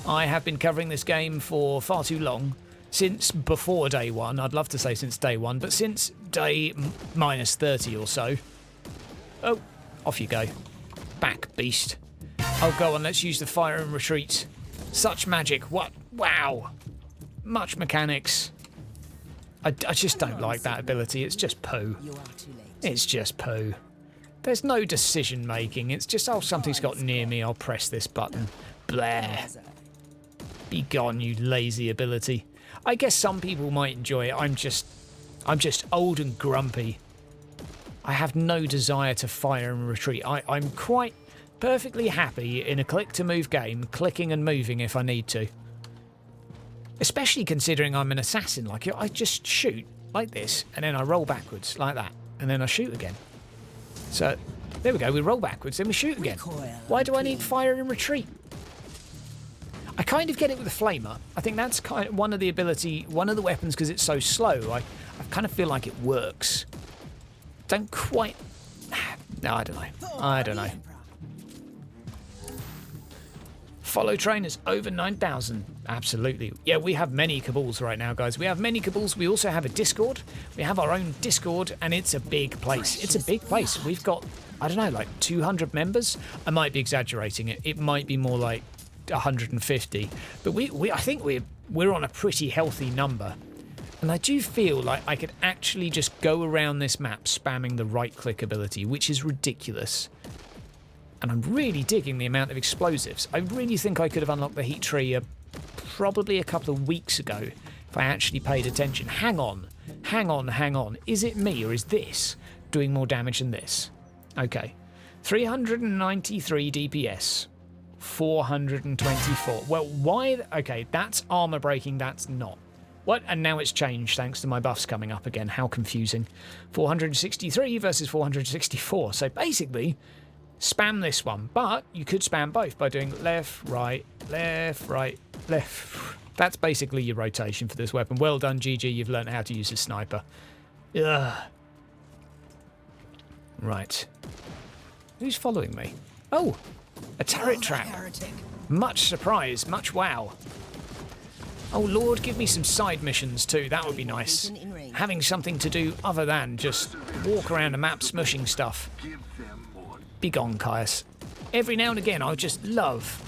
S1: I have been covering this game for far too long. Since before day one, I'd love to say since day one, but since day minus 30 or so. Oh, off you go. Back, beast. Oh, go on, let's use the fire and retreat. Such magic, what? Wow. Much mechanics. I just don't like that ability, it's just poo. It's just poo. There's no decision making, it's just, oh, something's got near me, I'll press this button. Blah. Be gone, you lazy ability. I guess some people might enjoy it. I'm just old and grumpy. I have no desire to fire and retreat. I'm quite perfectly happy in a click-to-move game, clicking and moving if I need to. Especially considering I'm an assassin. Like, I just shoot like this, and then I roll backwards like that, and then I shoot again. So, there we go. We roll backwards, then we shoot again. Why do I need fire and retreat? I kind of get it with the flamer. I think that's kind of one of the weapons, because it's so slow. I kind of feel like it works. Don't quite. No, I don't know. Follow train is over 9,000. Absolutely. Yeah, we have many cabals right now, guys. We have many cabals. We also have a Discord. We have our own Discord, and it's a big place. It's a big place. We've got, I don't know, like 200 members. I might be exaggerating it. It might be more like 150, but I think we're on a pretty healthy number, and I do feel like I could actually just go around this map spamming the right click ability, which is ridiculous. And I'm really digging the amount of explosives. I really think I could have unlocked the heat tree probably a couple of weeks ago if I actually paid attention. Hang on. Is it me, or is this doing more damage than this? Okay, 393 DPS. 424. Well, why? Okay, that's armor breaking, that's not. What? And now it's changed thanks to my buffs coming up again. How confusing. 463 versus 464. So basically, spam this one. But you could spam both by doing left, right, left, right, left. That's basically your rotation for this weapon. Well done, GG. You've learned how to use a sniper. Ugh. Right. Who's following me? Oh! A turret trap. Much surprise, much wow. Oh Lord, give me some side missions too, that would be nice. Having something to do other than just walk around the map smushing stuff. Be gone, Caius. Every now and again I would just love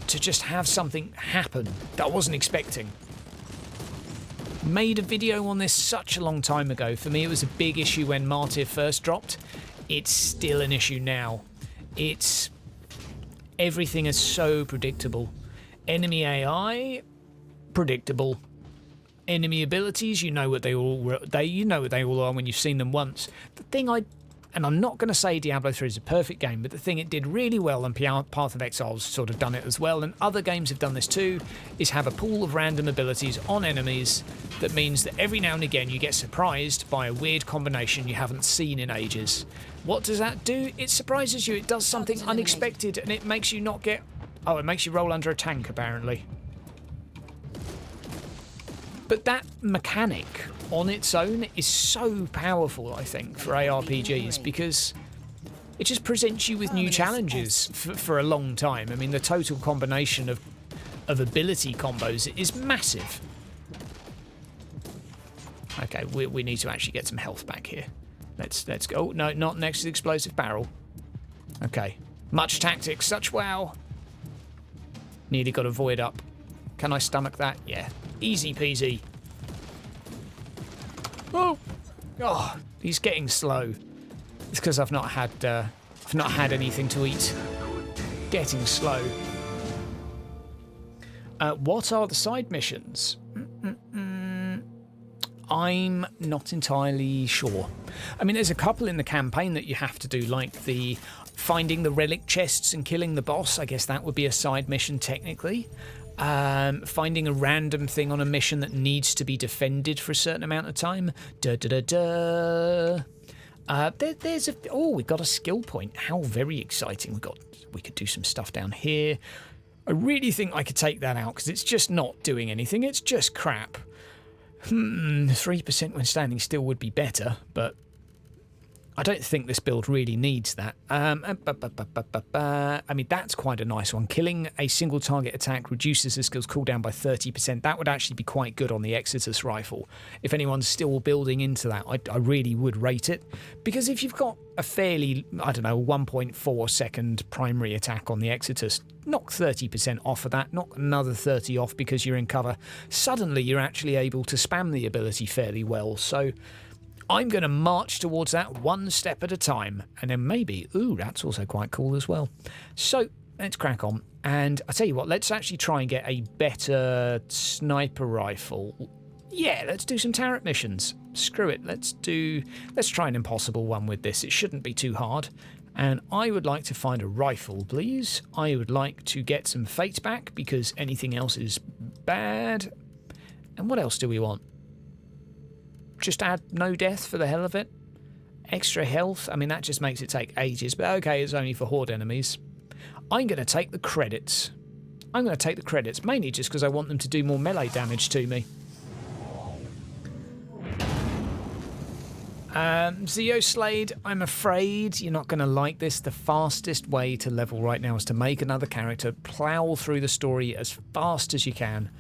S1: to just have something happen that I wasn't expecting. Made a video on this such a long time ago. For me it was a big issue when Martyr first dropped. It's still an issue now. Everything is so predictable. Enemy AI, predictable. Enemy abilities, you know what they all are when you've seen them once. The thing and I'm not going to say Diablo 3 is a perfect game, but the thing it did really well, and Path of Exile's sort of done it as well, and other games have done this too, is have a pool of random abilities on enemies that means that every now and again you get surprised by a weird combination you haven't seen in ages. What does that do? It surprises you, it does something unexpected, and it makes you not get... Oh, it makes you roll under a tank, apparently. But that mechanic on its own is so powerful, I think, for ARPGs, because It just presents you with new challenges for a long time. I mean, the total combination of ability combos is massive. Okay, we need to actually get some health back here. Let's go. Oh, no, not next to the explosive barrel. Okay. Much tactics, such wow. Nearly got a void up. Can I stomach that? Yeah. Easy peasy. Oh! Oh, he's getting slow. It's because I've not had anything to eat. Getting slow. What are the side missions? I'm not entirely sure. I mean, there's a couple in the campaign that you have to do, like the finding the relic chests and killing the boss. I guess that would be a side mission technically. Finding a random thing on a mission that needs to be defended for a certain amount of time. We've got a skill point. How very exciting. We could do some stuff down here. I really think I could take that out because it's just not doing anything. It's just crap. 3% when standing still would be better, but I don't think this build really needs that. I mean, that's quite a nice one. Killing a single target attack reduces the skill's cooldown by 30%. That would actually be quite good on the Exodus rifle. If anyone's still building into that, I really would rate it. Because if you've got a fairly, 1.4 second primary attack on the Exodus, knock 30% off of that, knock another 30 off because you're in cover. Suddenly you're actually able to spam the ability fairly well. So I'm going to march towards that one step at a time. And then maybe, that's also quite cool as well. So let's crack on. And I tell you what, let's actually try and get a better sniper rifle. Yeah, let's do some turret missions. Screw it. Let's try an impossible one with this. It shouldn't be too hard. And I would like to find a rifle, please. I would like to get some fate back because anything else is bad. And what else do we want? Just add no death for the hell of it. Extra health. I mean, that just makes it take ages. But okay, it's only for horde enemies. I'm going to take the credits. Mainly just because I want them to do more melee damage to me. Zeo Slade, I'm afraid you're not going to like this. The fastest way to level right now is to make another character, plow through the story as fast as you can,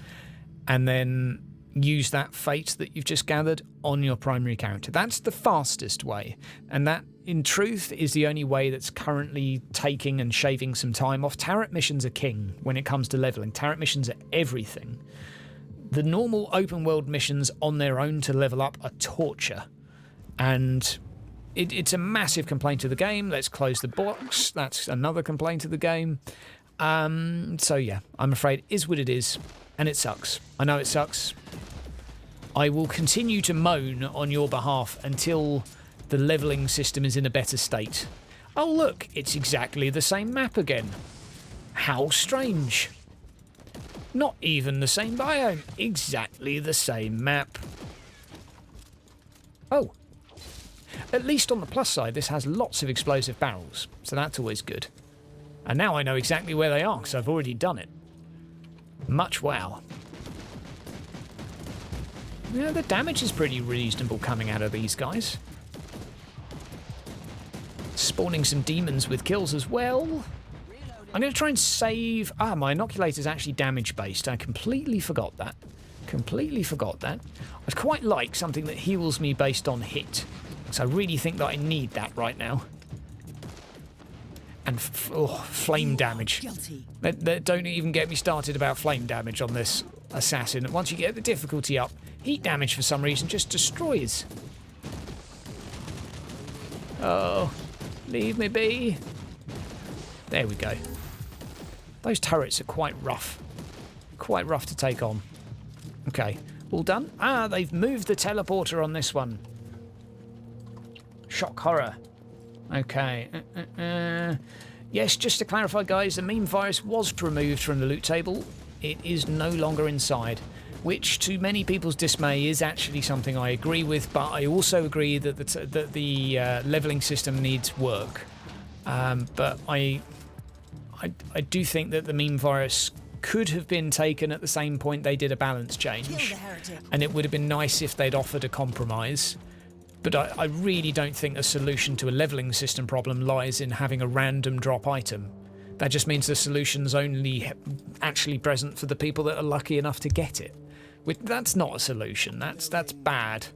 S1: and then use that fate that you've just gathered on your primary character. That's the fastest way, and that, in truth, is the only way that's currently taking and shaving some time off. Turret missions are king when it comes to leveling. Turret missions are everything. The normal open world missions on their own to level up are torture. And it's a massive complaint to the game. Let's close the box. That's another complaint to the game. So yeah, I'm afraid it is what it is. And it sucks. I know it sucks. I will continue to moan on your behalf until the leveling system is in a better state. Oh look, it's exactly the same map again. How strange. Not even the same biome. Exactly the same map. Oh. At least on the plus side, this has lots of explosive barrels, so that's always good. And now I know exactly where they are, because I've already done it. Much wow. Yeah, the damage is pretty reasonable coming out of these guys. Spawning some demons with kills as well. I'm going to try and save... my inoculator's actually damage-based. I completely forgot that. I'd quite like something that heals me based on hit. So I really think that I need that right now. And flame damage. Don't even get me started about flame damage on this assassin. Once you get the difficulty up, heat damage for some reason just destroys. Oh, leave me be. There we go. Those turrets are quite rough. Quite rough to take on. Okay, all done. They've moved the teleporter on this one. Shock horror. Okay. Yes, just to clarify, guys, the meme virus was removed from the loot table. It is no longer inside, which, to many people's dismay, is actually something I agree with. But I also agree that the leveling system needs work. But I do think that the meme virus could have been taken at the same point they did a balance change, and it would have been nice if they'd offered a compromise. But I really don't think a solution to a leveling system problem lies in having a random drop item. That just means the solution's only actually present for the people that are lucky enough to get it. That's not a solution. That's bad.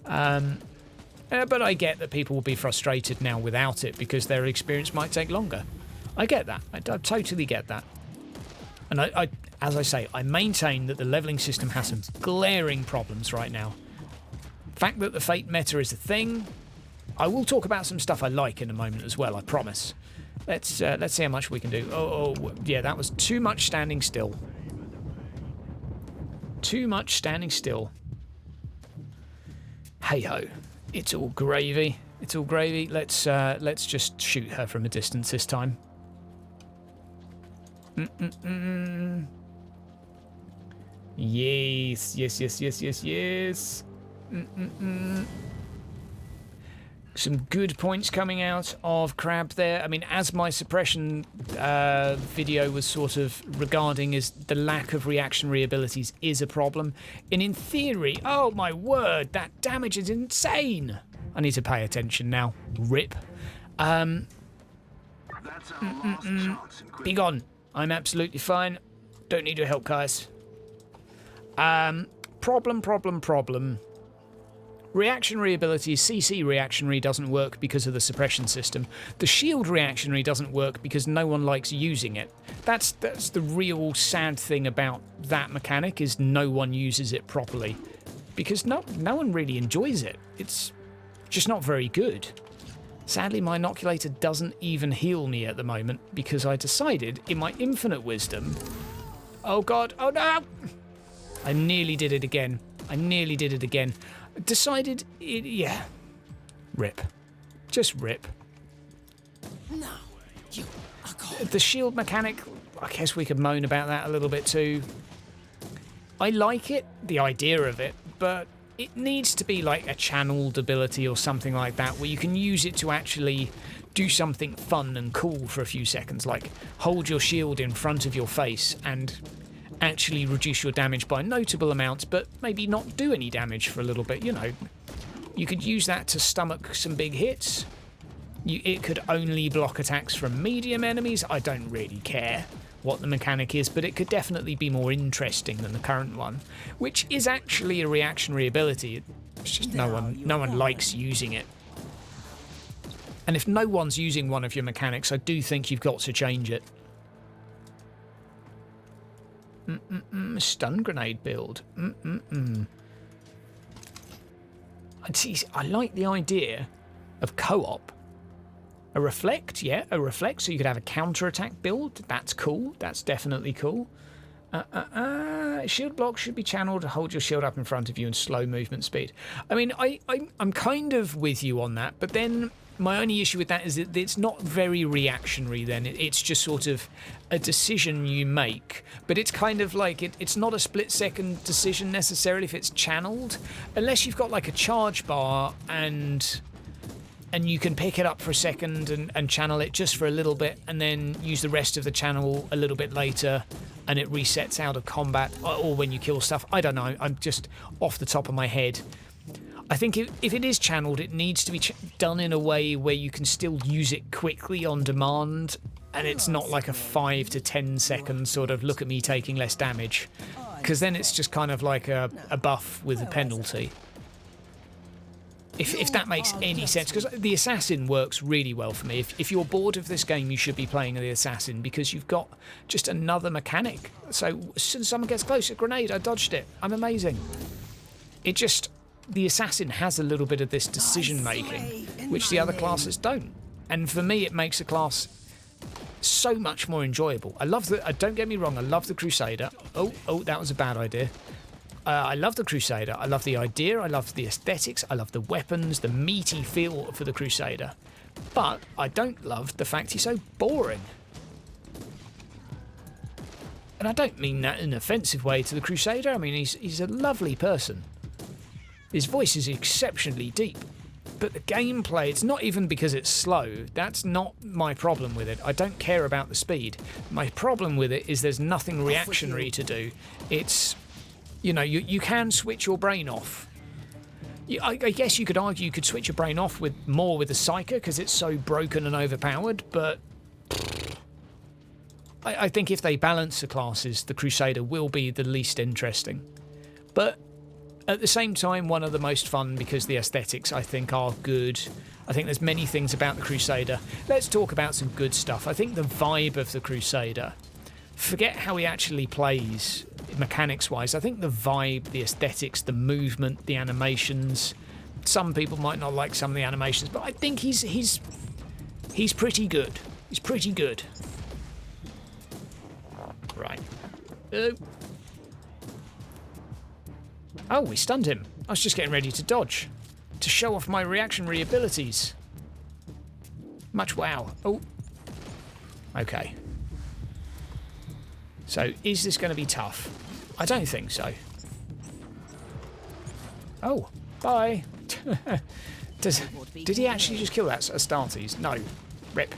S1: But I get that people will be frustrated now without it because their experience might take longer. I get that. I totally get that. And I, as I say, I maintain that the leveling system has some glaring problems right now. The fact that the Fate meta is a thing, I will talk about some stuff I like in a moment as well, I promise. Let's see how much we can do. Oh, yeah, that was too much standing still. Too much standing still. Hey-ho. It's all gravy. It's all gravy. Let's just shoot her from a distance this time. Yes. Some good points coming out of Crab there. I mean, as my suppression video was sort of regarding is the lack of reactionary abilities is a problem. And in theory, oh my word, that damage is insane. I need to pay attention now. Rip.
S2: That's our last chance,
S1: Be gone. I'm absolutely fine. Don't need your help, guys. Problem. Reactionary abilities, CC reactionary doesn't work because of the suppression system. The shield reactionary doesn't work because no one likes using it. That's the real sad thing about that mechanic is no one uses it properly. Because no one really enjoys it. It's just not very good. Sadly, my inoculator doesn't even heal me at the moment because I decided in my infinite wisdom... Oh god, oh no! I nearly did it again. Decided, yeah. Rip. Just rip.
S3: No, you are gone.
S1: The shield mechanic, I guess we could moan about that a little bit too. I like it, the idea of it, but it needs to be like a channeled ability or something like that where you can use it to actually do something fun and cool for a few seconds, like hold your shield in front of your face and actually reduce your damage by notable amounts, but maybe not do any damage for a little bit, you know. You could use that to stomach some big hits. It could only block attacks from medium enemies. I don't really care what the mechanic is, but it could definitely be more interesting than the current one, which is actually a reactionary ability. It's just no one likes using it. And if no one's using one of your mechanics, I do think you've got to change it. Stun grenade build. I like the idea of co-op. A reflect, yeah, a reflect, so you could have a counter-attack build. That's cool. That's definitely cool. Shield block should be channeled to hold your shield up in front of you and slow movement speed. I mean, I'm kind of with you on that, but then my only issue with that is that it's not very reactionary then. It's just sort of a decision you make, but it's kind of like it's not a split-second decision necessarily if it's channeled, unless you've got like a charge bar and you can pick it up for a second and channel it just for a little bit and then use the rest of the channel a little bit later and it resets out of combat or when you kill stuff. I don't know. I'm just off the top of my head. I think if it is channeled, it needs to be done in a way where you can still use it quickly on demand and it's not like a 5 to 10 second sort of look at me taking less damage, because then it's just kind of like a buff with a penalty. If that makes any sense, because the assassin works really well for me. If you're bored of this game, you should be playing the assassin because you've got just another mechanic. So as soon as someone gets close, a grenade, I dodged it. I'm amazing. It just, the assassin has a little bit of this decision making, which the other classes don't. And for me, it makes a class so much more enjoyable. I love the, don't get me wrong, I love the crusader. Oh, that was a bad idea. I love the crusader. I love the idea. I love the aesthetics. I love the weapons, the meaty feel for the crusader. But I don't love the fact he's so boring. And I don't mean that in an offensive way to the crusader. I mean, he's a lovely person. His voice is exceptionally deep. But the gameplay, it's not even because it's slow. That's not my problem with it. I don't care about the speed. My problem with it is there's nothing reactionary to do. It's... You know, you can switch your brain off. I guess you could argue you could switch your brain off with more with the Psyker because it's so broken and overpowered, but I think if they balance the classes, the Crusader will be the least interesting. But at the same time, one of the most fun because the aesthetics, I think, are good. I think there's many things about the Crusader. Let's talk about some good stuff. I think the vibe of the Crusader, forget how he actually plays mechanics-wise. I think the vibe, the aesthetics, the movement, the animations. Some people might not like some of the animations, but I think he's pretty good. He's pretty good. Right. Oh, we stunned him. I was just getting ready to dodge to show off my reactionary abilities. Much wow. Oh. Okay. So, is this going to be tough? I don't think so. Oh, bye. Did he actually just kill that Astartes? No. Rip.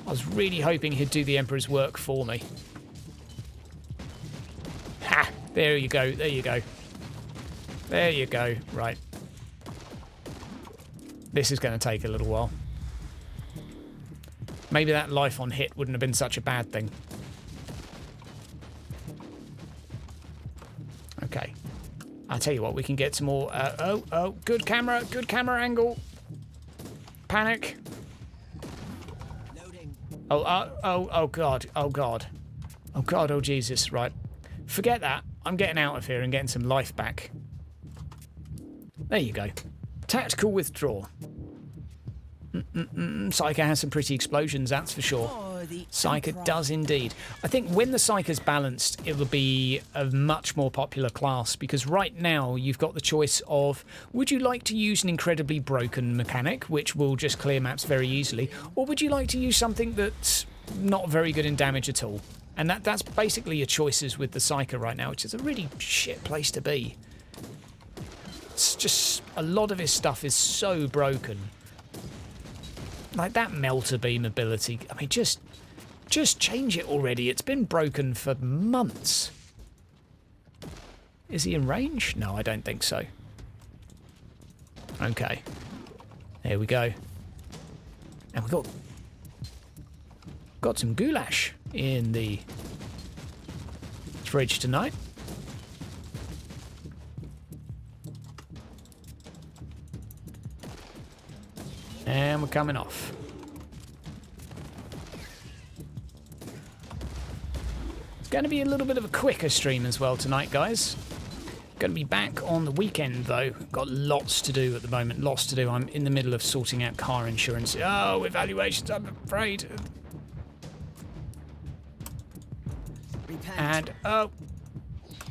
S1: I was really hoping he'd do the Emperor's work for me. Ha! There you go, there you go. There you go. Right. This is going to take a little while. Maybe that life on hit wouldn't have been such a bad thing. Okay. I'll tell you what, we can get some more... oh, good camera angle. Panic. Oh, oh, God, oh, God. Oh, God, oh, Jesus, right. Forget that. I'm getting out of here and getting some life back. There you go. Tactical withdrawal. Psyker has some pretty explosions, that's for sure. Psyker does indeed. I think when the Psyker's balanced, it will be a much more popular class, because right now you've got the choice of, would you like to use an incredibly broken mechanic, which will just clear maps very easily, or would you like to use something that's not very good in damage at all? And that's basically your choices with the Psyker right now, which is a really shit place to be. It's just, a lot of his stuff is so broken. Like that melter beam ability, I mean, just change it already. It's been broken for months. Is he in range? No, I don't think so. Okay. There we go. And we've got some goulash in the fridge tonight. And we're coming off. It's going to be a little bit of a quicker stream as well tonight, guys. Going to be back on the weekend, though. Got lots to do at the moment. Lots to do. I'm in the middle of sorting out car insurance. Oh, evaluations, I'm afraid.
S3: Repent.
S1: And, oh.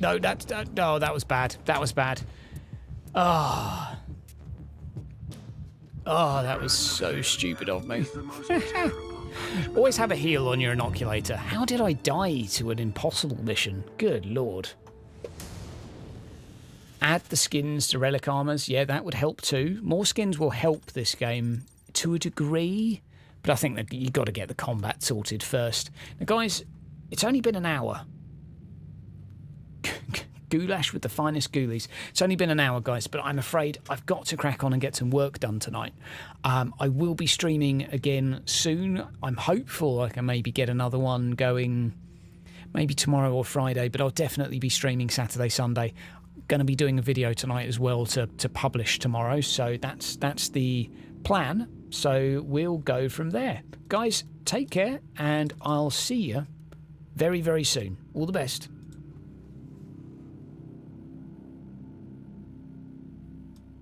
S1: No, that was bad. That was bad. Ah. Oh, that was so stupid of me. Always have a heal on your inoculator. How did I die to an impossible mission? Good lord. Add the skins to relic armors. Yeah, that would help too. More skins will help this game to a degree, but I think that you've got to get the combat sorted first. Now, guys, it's only been an hour. Goulash with the finest ghoulies. It's only been an hour, guys, but I'm afraid I've got to crack on and get some work done tonight. I will be streaming again soon. I'm hopeful I can maybe get another one going maybe tomorrow or Friday, but I'll definitely be streaming Saturday, Sunday. Going to be doing a video tonight as well to publish tomorrow, so that's the plan. So we'll go from there. Guys, take care, and I'll see you very, very soon. All the best.